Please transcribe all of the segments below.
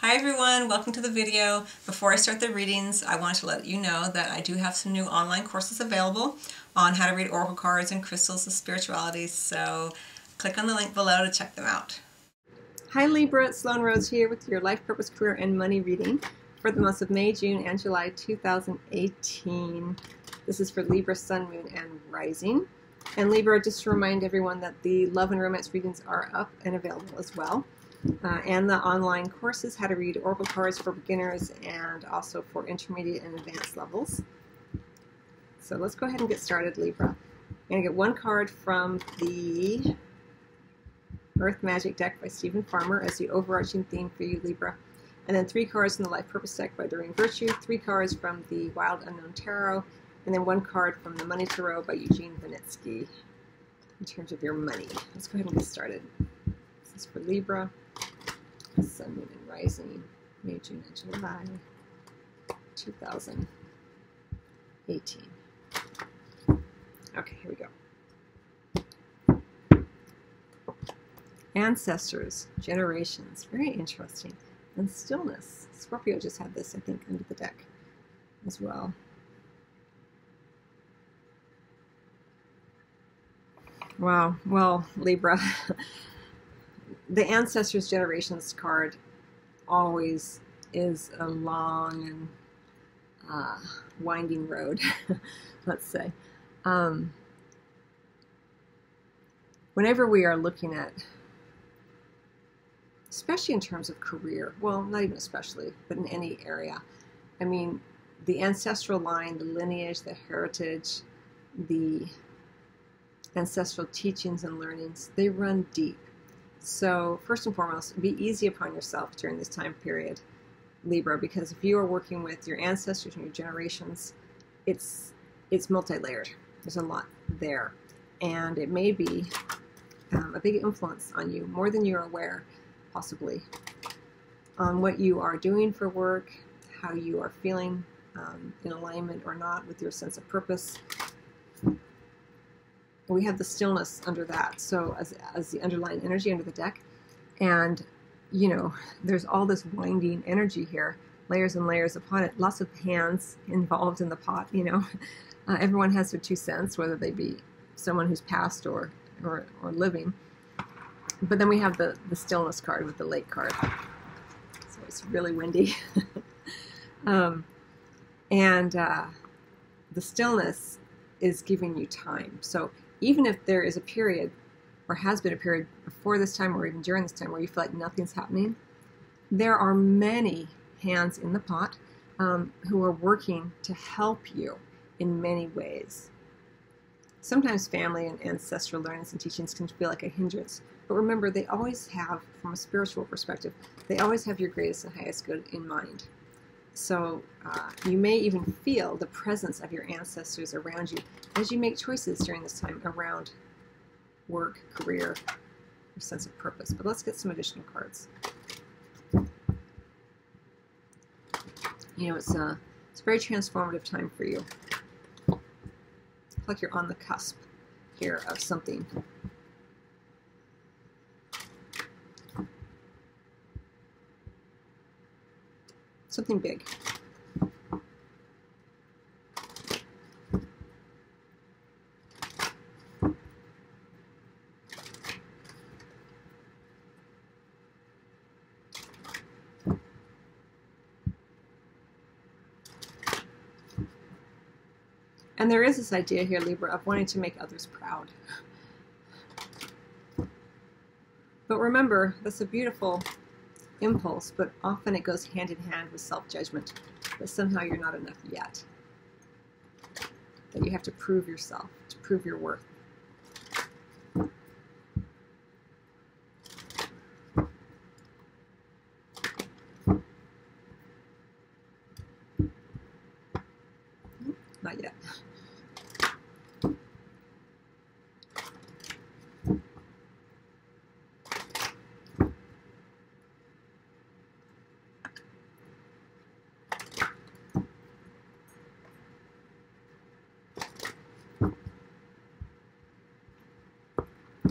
Hi everyone, welcome to the video. Before I start the readings, I want to let you know that I do have some new online courses available on how to read oracle cards and crystals of spirituality, so click on the link below to check them out. Hi Libra, Sloan Rose here with your life purpose, career, and money reading for the months of May, June, and July 2018. This is for Libra, Sun, Moon, and Rising. And Libra, just to remind everyone that the love and romance readings are up and available as well. And the online courses, how to read oracle cards for beginners and also for intermediate and advanced levels. So let's go ahead and get started, Libra. I'm going to get one card from the Earth Magic deck by Stephen Farmer as the overarching theme for you, Libra. And then 3 cards from the Life Purpose deck by Doreen Virtue, 3 cards from the Wild Unknown Tarot, and then 1 card from the Money Tarot by Eugene Vinitsky in terms of your money. Let's go ahead and get started. This is for Libra. Sun, Moon, and Rising, May, June, and July, 2018. Okay, here we go. Ancestors, generations, very interesting. And stillness. Scorpio just had this, I think, under the deck as well. Wow, well, Libra. The Ancestors Generations card always is a long and winding road, let's say. Whenever we are looking at, especially in terms of career, well, not even especially, but in any area, I mean, the ancestral line, the lineage, the heritage, the ancestral teachings and learnings, they run deep. So first and foremost, be easy upon yourself during this time period, Libra, because if you are working with your ancestors and your generations, it's multi-layered. There's a lot there. And it may be a big influence on you, more than you're aware, possibly, on what you are doing for work, how you are feeling in alignment or not with your sense of purpose. We have the stillness under that, so as the underlying energy under the deck. And, you know, there's all this winding energy here, layers and layers upon it, lots of hands involved in the pot, you know. Everyone has their 2 cents, whether they be someone who's passed or living. But then we have the stillness card with the lake card. So it's really windy. The stillness is giving you time. So even if there is a period, or has been a period before this time, or even during this time, where you feel like nothing's happening, there are many hands in the pot who are working to help you in many ways. Sometimes family and ancestral learnings and teachings can feel like a hindrance, but remember, they always have, from a spiritual perspective, they always have your greatest and highest good in mind. So you may even feel the presence of your ancestors around you as you make choices during this time around work, career, your sense of purpose. But let's get some additional cards. You know, it's a very transformative time for you. It's like you're on the cusp here of something. Something big. And there is this idea here, Libra, of wanting to make others proud. But remember, that's a beautiful impulse, but often it goes hand in hand with self-judgment, that somehow you're not enough yet, that you have to prove yourself, to prove your worth. Not yet.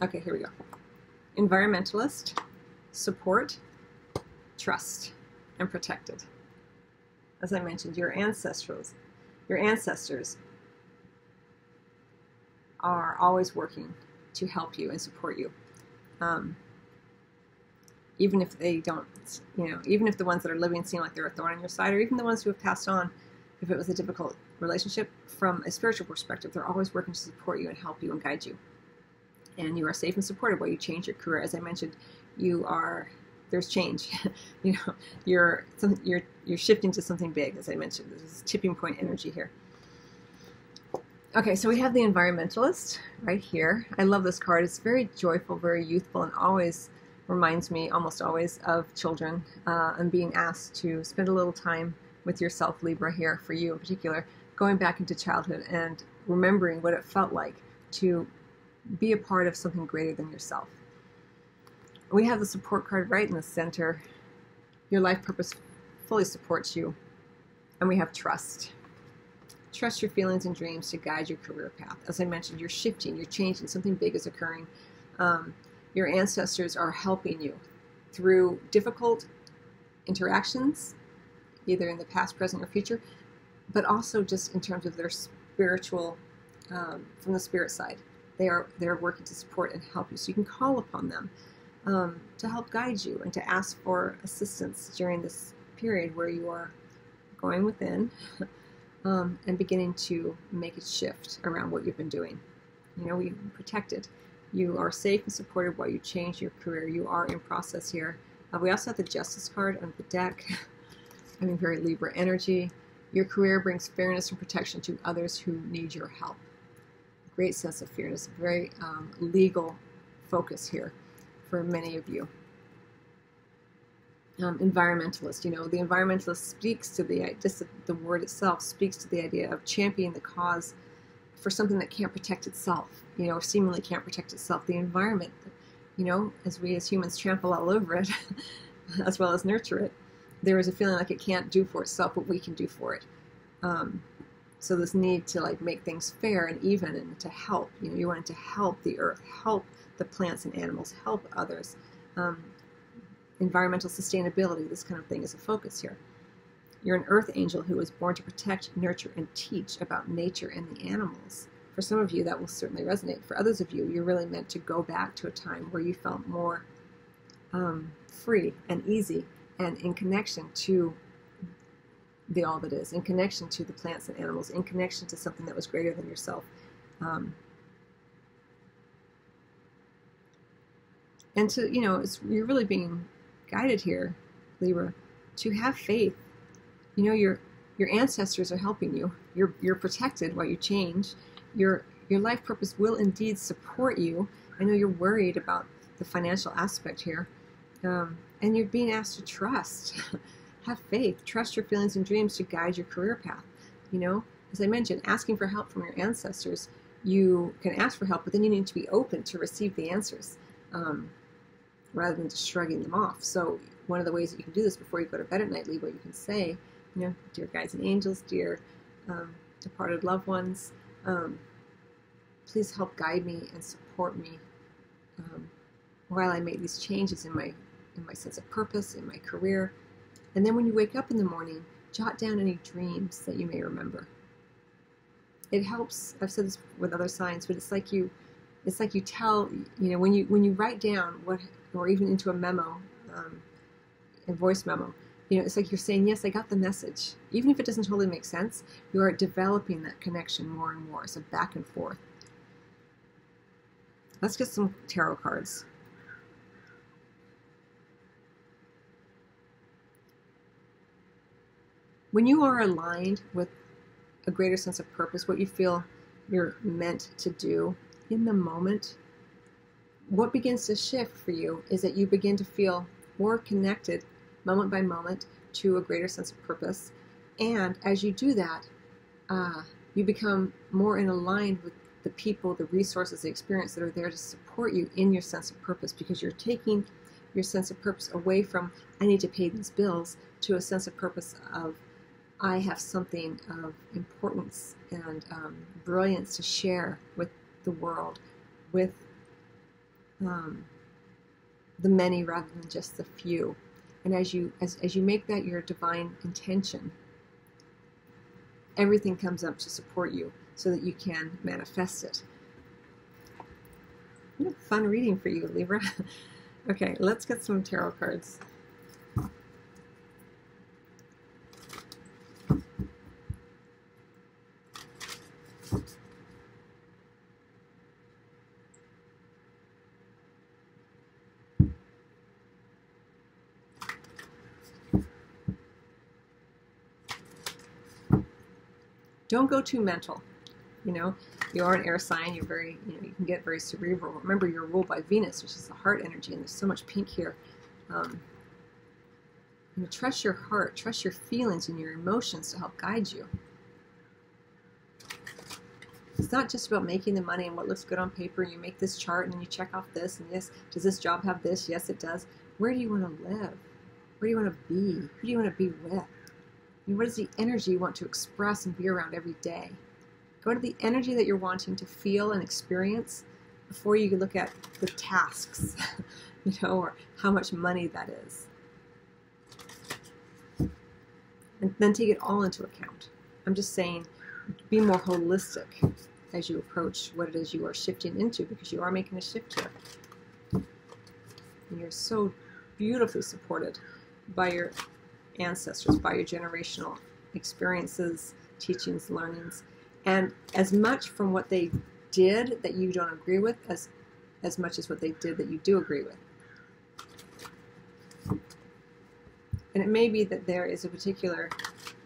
Okay, here we go. Environmentalist, support, trust. and protected. As I mentioned, your ancestors are always working to help you and support you. Even if they don't, even if the ones that are living seem like they're a thorn in your side, or even the ones who have passed on, if it was a difficult relationship, from a spiritual perspective, they're always working to support you and help you and guide you. And you are safe and supported while you change your career. As I mentioned, there's change. You're shifting to something big, as I mentioned. There's tipping point energy here. Okay, so we have the Environmentalist right here. I love this card. It's very joyful, very youthful, and always reminds me, almost always, of children and being asked to spend a little time with yourself, Libra, here for you in particular, going back into childhood and remembering what it felt like to be a part of something greater than yourself. We have the support card right in the center. Your life purpose fully supports you. And we have trust. Trust your feelings and dreams to guide your career path. As I mentioned, you're shifting, you're changing, something big is occurring. Your ancestors are helping you through difficult interactions, either in the past, present, or future, but also just in terms of their spiritual, from the spirit side. They're working to support and help you. So you can call upon them to help guide you and to ask for assistance during this period where you are going within and beginning to make a shift around what you've been doing. You're protected. You are safe and supported while you change your career. You are in process here. We also have the Justice card on the deck. Very Libra energy. Your career brings fairness and protection to others who need your help. Great sense of fairness. Very legal focus here for many of you. Environmentalist. The environmentalist speaks to the word itself speaks to the idea of championing the cause for something that can't protect itself, or seemingly can't protect itself. The environment, as we as humans trample all over it, as well as nurture it, there is a feeling like it can't do for itself what we can do for it. So this need to make things fair and even and to help. You want to help the earth, help the plants and animals, help others. Environmental sustainability, this kind of thing is a focus here. You're an earth angel who was born to protect, nurture, and teach about nature and the animals. For some of you, that will certainly resonate. For others of you, you're really meant to go back to a time where you felt more free and easy and in connection to the all that is, in connection to the plants and animals, in connection to something that was greater than yourself. And to, you're really being guided here, Libra, to have faith. Your ancestors are helping you. You're protected while you change. Your life purpose will indeed support you. I know you're worried about the financial aspect here. And you're being asked to trust. Have faith. Trust your feelings and dreams to guide your career path. As I mentioned, asking for help from your ancestors, you can ask for help, but then you need to be open to receive the answers rather than just shrugging them off. So one of the ways that you can do this before you go to bed at night, Libra, you can say, dear guides and angels, dear departed loved ones, please help guide me and support me while I make these changes in my sense of purpose, in my career. And then when you wake up in the morning, jot down any dreams that you may remember. It helps. I've said this with other signs, but it's like you tell, when you write down what, or even into a memo, a voice memo, it's like you're saying, yes, I got the message. Even if it doesn't totally make sense, you are developing that connection more and more. So back and forth. Let's get some tarot cards. When you are aligned with a greater sense of purpose, what you feel you're meant to do in the moment, what begins to shift for you is that you begin to feel more connected moment by moment to a greater sense of purpose. And as you do that, you become more in aligned with the people, the resources, the experience that are there to support you in your sense of purpose, because you're taking your sense of purpose away from, I need to pay these bills, to a sense of purpose of, I have something of importance and brilliance to share with the world, with the many rather than just the few. And as you make that your divine intention, everything comes up to support you so that you can manifest it. Fun reading for you, Libra. Okay, let's get some tarot cards. Don't go too mental. You are an air sign. You're very, you can get very cerebral. Remember, you're ruled by Venus, which is the heart energy, and there's so much pink here. Trust your heart, trust your feelings and your emotions to help guide you. It's not just about making the money and what looks good on paper. You make this chart and then you check off this, and yes, does this job have this? Yes, it does. Where do you want to live? Where do you want to be? Who do you want to be with? What is the energy you want to express and be around every day? Go to the energy that you're wanting to feel and experience before you look at the tasks, or how much money that is. And then take it all into account. I'm just saying, be more holistic as you approach what it is you are shifting into, because you are making a shift here. And you're so beautifully supported by your ancestors, by your generational experiences, teachings, learnings, and as much from what they did that you don't agree with as much as what they did that you do agree with. And it may be that there is a particular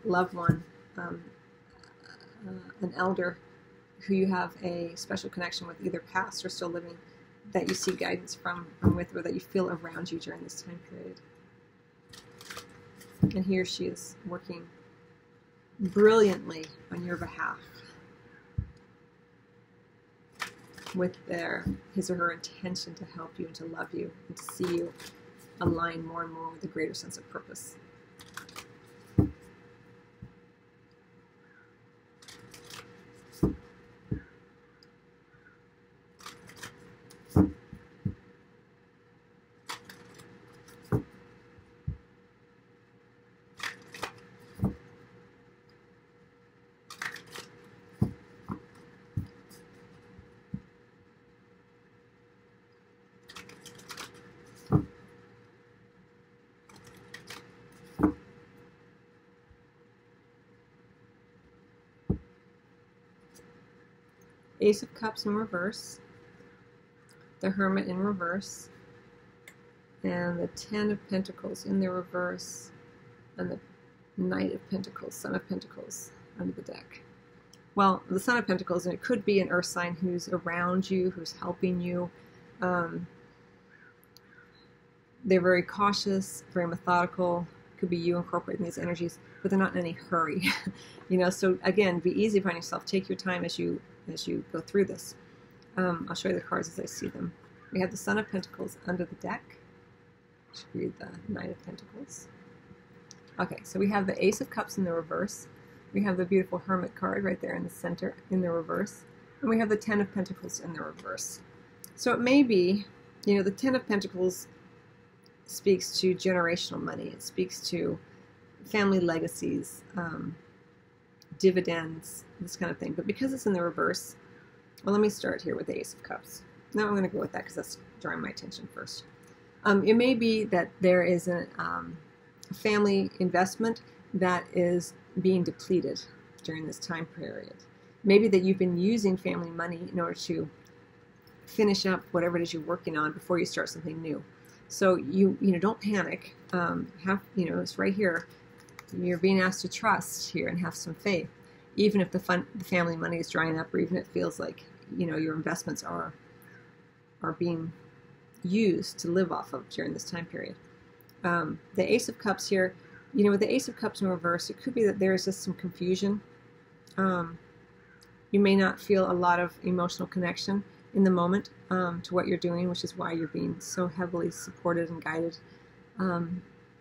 loved one, an elder who you have a special connection with, either past or still living, that you see guidance from with, or that you feel around you during this time period. And he or she is working brilliantly on your behalf with his or her intention to help you and to love you and to see you align more and more with a greater sense of purpose. Ace of Cups in reverse, the Hermit in reverse, and the Ten of Pentacles in the reverse, and the Knight of Pentacles, Son of Pentacles under the deck. Well, the Son of Pentacles, and it could be an earth sign who's around you, who's helping you. They're very cautious, very methodical. Could be you incorporating these energies, but they're not in any hurry. So again, be easy upon yourself. Take your time as you go through this. I'll show you the cards as I see them. We have the Son of Pentacles under the deck. I should read the Knight of Pentacles. Okay, so we have the Ace of Cups in the reverse. We have the beautiful Hermit card right there in the center in the reverse. And we have the Ten of Pentacles in the reverse. So it may be, the Ten of Pentacles speaks to generational money. It speaks to family legacies, dividends, this kind of thing. But because it's in the reverse, well, let me start here with the Ace of Cups. Now I'm going to go with that because that's drawing my attention first. It may be that there is a family investment that is being depleted during this time period. Maybe that you've been using family money in order to finish up whatever it is you're working on before you start something new. So you don't panic. It's right here. You're being asked to trust here and have some faith, even if the family money is drying up, or even if it feels like your investments are being used to live off of during this time period. The Ace of Cups here, with the Ace of Cups in reverse, it could be that there is just some confusion. You may not feel a lot of emotional connection in the moment to what you're doing, which is why you're being so heavily supported and guided.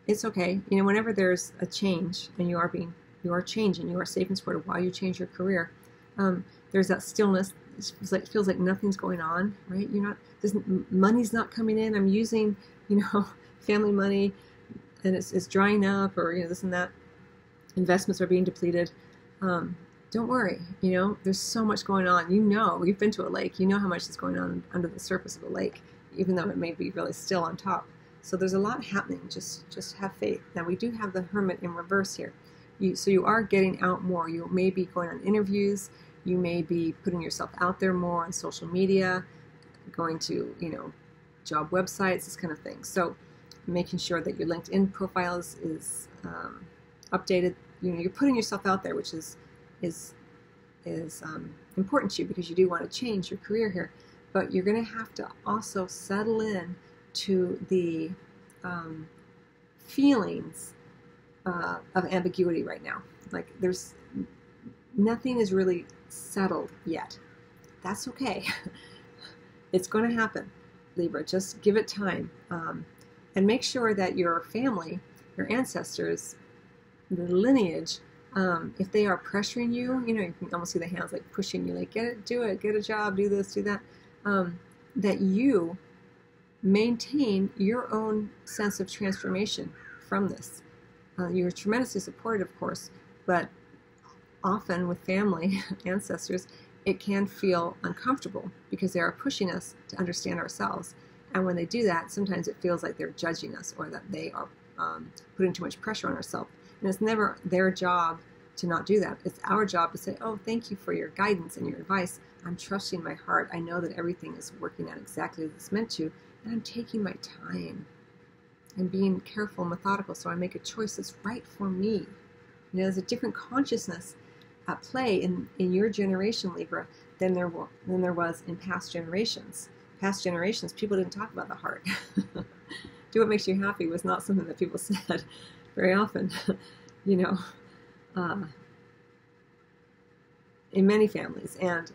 It's okay. Whenever there's a change and you are changing, you are safe and supported while you change your career. There's that stillness. It feels like nothing's going on, right? Money's not coming in. I'm using, family money and it's drying up, or this and that, investments are being depleted, don't worry. There's so much going on. You've been to a lake. You know how much is going on under the surface of a lake, even though it may be really still on top. So there's a lot happening. Just have faith. Now we do have the Hermit in reverse here. So you are getting out more. You may be going on interviews. You may be putting yourself out there more on social media, going to, job websites, this kind of thing. So making sure that your LinkedIn profile is updated. You're putting yourself out there, which is important to you, because you do want to change your career here. But you're going to have to also settle in to the feelings of ambiguity right now. Like nothing is really settled yet. That's okay. It's going to happen, Libra. Just give it time. And make sure that your family, your ancestors, the lineage, if they are pressuring you, you can almost see the hands like pushing you, like do it, get a job, do this, do that, that you maintain your own sense of transformation from this. You're tremendously supported, of course, but often with family, ancestors, it can feel uncomfortable because they are pushing us to understand ourselves. And when they do that, sometimes it feels like they're judging us, or that they are putting too much pressure on ourselves. And it's never their job to not do that. It's our job to say, oh, thank you for your guidance and your advice. I'm trusting my heart. I know that everything is working out exactly as it's meant to, and I'm taking my time and being careful and methodical so I make a choice that's right for me. There's a different consciousness at play in your generation, Libra, than there was in past generations. Past generations, people didn't talk about the heart. Do what makes you happy was not something that people said very often. In many families, and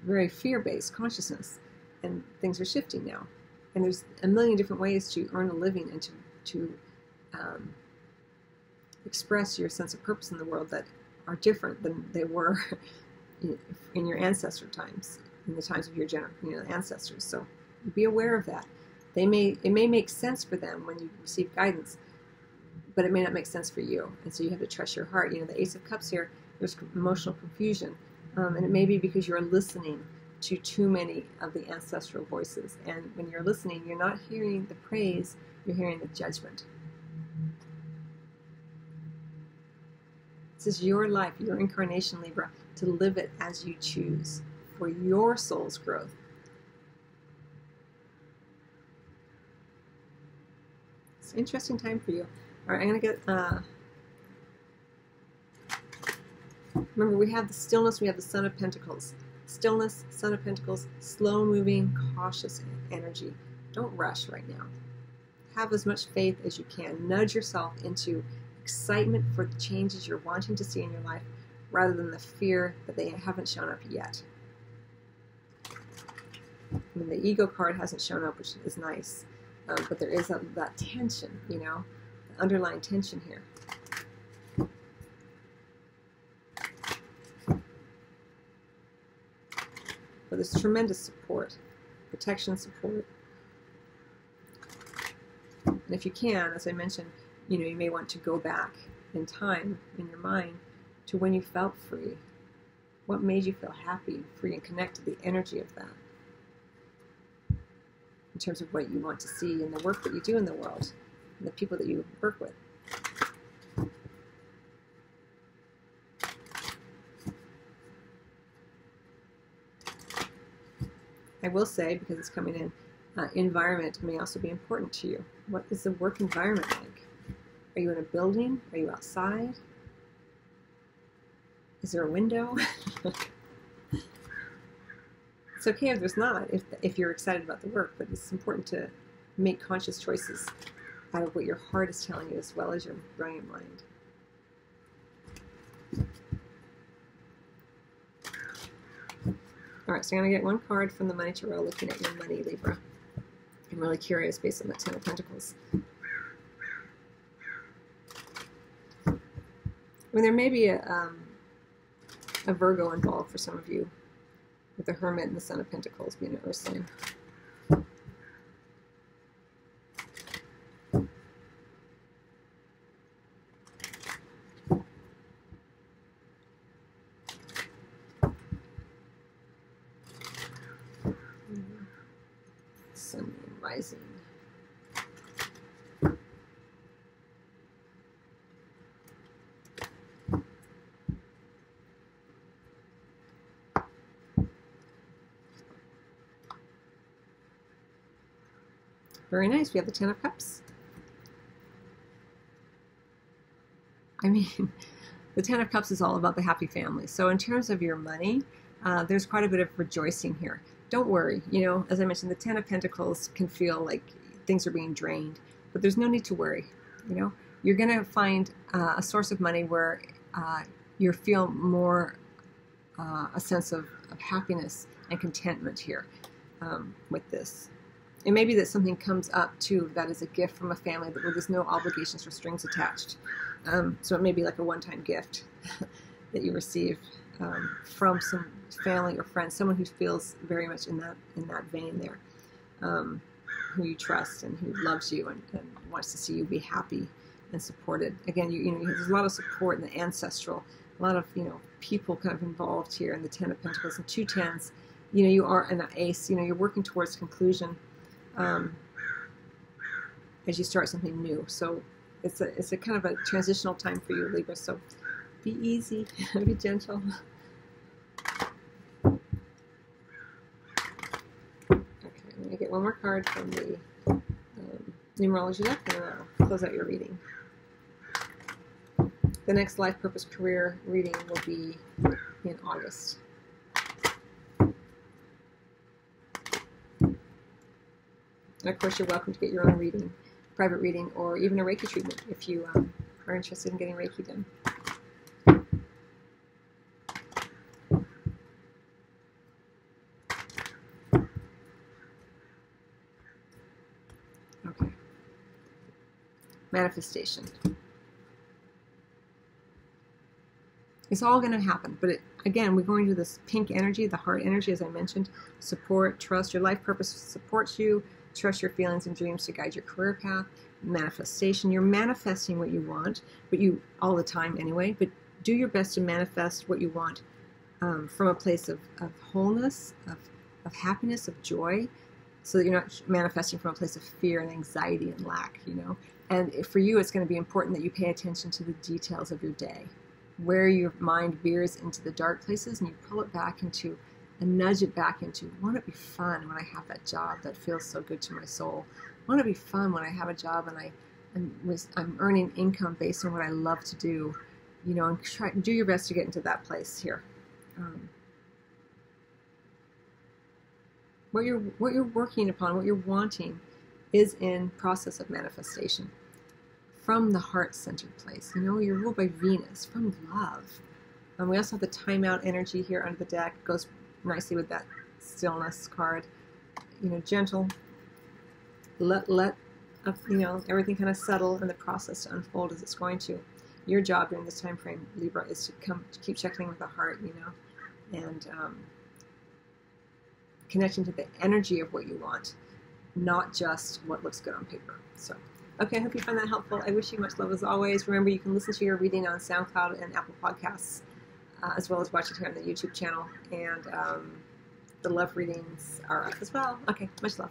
very fear-based consciousness, and things are shifting now. And there's a million different ways to earn a living and to express your sense of purpose in the world that are different than they were in your ancestor times, in the times of your ancestors. So be aware of that. It may make sense for them when you receive guidance, but it may not make sense for you. And so you have to trust your heart. The Ace of Cups here, there's emotional confusion. And it may be because you're listening to too many of the ancestral voices. And when you're listening, you're not hearing the praise, you're hearing the judgment. This is your life, your incarnation, Libra, to live it as you choose for your soul's growth. It's an interesting time for you. All right, I'm going to get... remember, we have the stillness, we have the Son of Pentacles. Stillness, Son of Pentacles, slow-moving, cautious energy. Don't rush right now. Have as much faith as you can. Nudge yourself into excitement for the changes you're wanting to see in your life, rather than the fear that they haven't shown up yet. The Ego card hasn't shown up, which is nice, but there is that tension, the underlying tension here. But there's tremendous support, protection support. And if you can, as I mentioned, you may want to go back in time, in your mind, to when you felt free. What made you feel happy, free, and connect to the energy of that, in terms of what you want to see in the work that you do in the world, and the people that you work with. I will say, because it's coming in, environment may also be important to you. What is the work environment like? Are you in a building? Are you outside? Is there a window? It's okay if there's not, if you're excited about the work, but it's important to make conscious choices out of what your heart is telling you, as well as your brilliant mind. All right, so I'm going to get one card from the Money Tarot, looking at your money, Libra. I'm really curious based on that Ten of Pentacles. There may be a Virgo involved for some of you, with the Hermit and the Son of Pentacles being an Earth sign. energizing. Very nice. We have the Ten of Cups. I mean, the Ten of Cups is all about the happy family. So in terms of your money, there's quite a bit of rejoicing here. Don't worry. You know, as I mentioned, the Ten of Pentacles can feel like things are being drained, but there's no need to worry. You know, you're going to find a source of money where you feel more a sense of happiness and contentment here with this. It may be that something comes up too that is a gift from a family where there's no obligations or strings attached. So it may be like a one-time gift that you receive from some family or friend, someone who feels very much in that vein there, who you trust and who loves you and wants to see you be happy and supported. Again, you know, there's a lot of support in the ancestral, a lot of, you know, people kind of involved here in the Ten of Pentacles and two tens. You know, you are an ace. You know, you're working towards conclusion as you start something new. So it's a kind of a transitional time for you, Libra. So be easy, be gentle. Okay, I'm going to get one more card from the numerology deck, and then I'll close out your reading. The next life purpose career reading will be in August. And of course, you're welcome to get your own reading, private reading, or even a Reiki treatment if you are interested in getting Reiki done. Okay. Manifestation. It's all going to happen, but again, we're going to this pink energy, the heart energy, as I mentioned. Support, trust. Your life purpose supports you. Trust your feelings and dreams to guide your career path. Manifestation. You're manifesting what you want, but you all the time anyway. But do your best to manifest what you want from a place of wholeness, of happiness, of joy, so that you're not manifesting from a place of fear and anxiety and lack. You know. And for you, it's going to be important that you pay attention to the details of your day, where your mind veers into the dark places, and you pull it back into and nudge it back into, won't it be fun when I have that job that feels so good to my soul? Won't it be fun when I have a job and I'm earning income based on what I love to do? You know, and try do your best to get into that place here. What you're working upon, what you're wanting, is in process of manifestation from the heart-centered place. You know, you're ruled by Venus, from love. And we also have the timeout energy here under the deck. It goes nicely with that stillness card. You know, gentle. Let you know, everything kind of settle and the process to unfold as it's going to. Your job during this time frame, Libra, is to keep checking with the heart, you know, and connecting to the energy of what you want, not just what looks good on paper. So, okay, I hope you find that helpful. I wish you much love as always. Remember, you can listen to your reading on SoundCloud and Apple Podcasts, as well as watch it here on the YouTube channel. And the love readings are up as well. Okay, much love.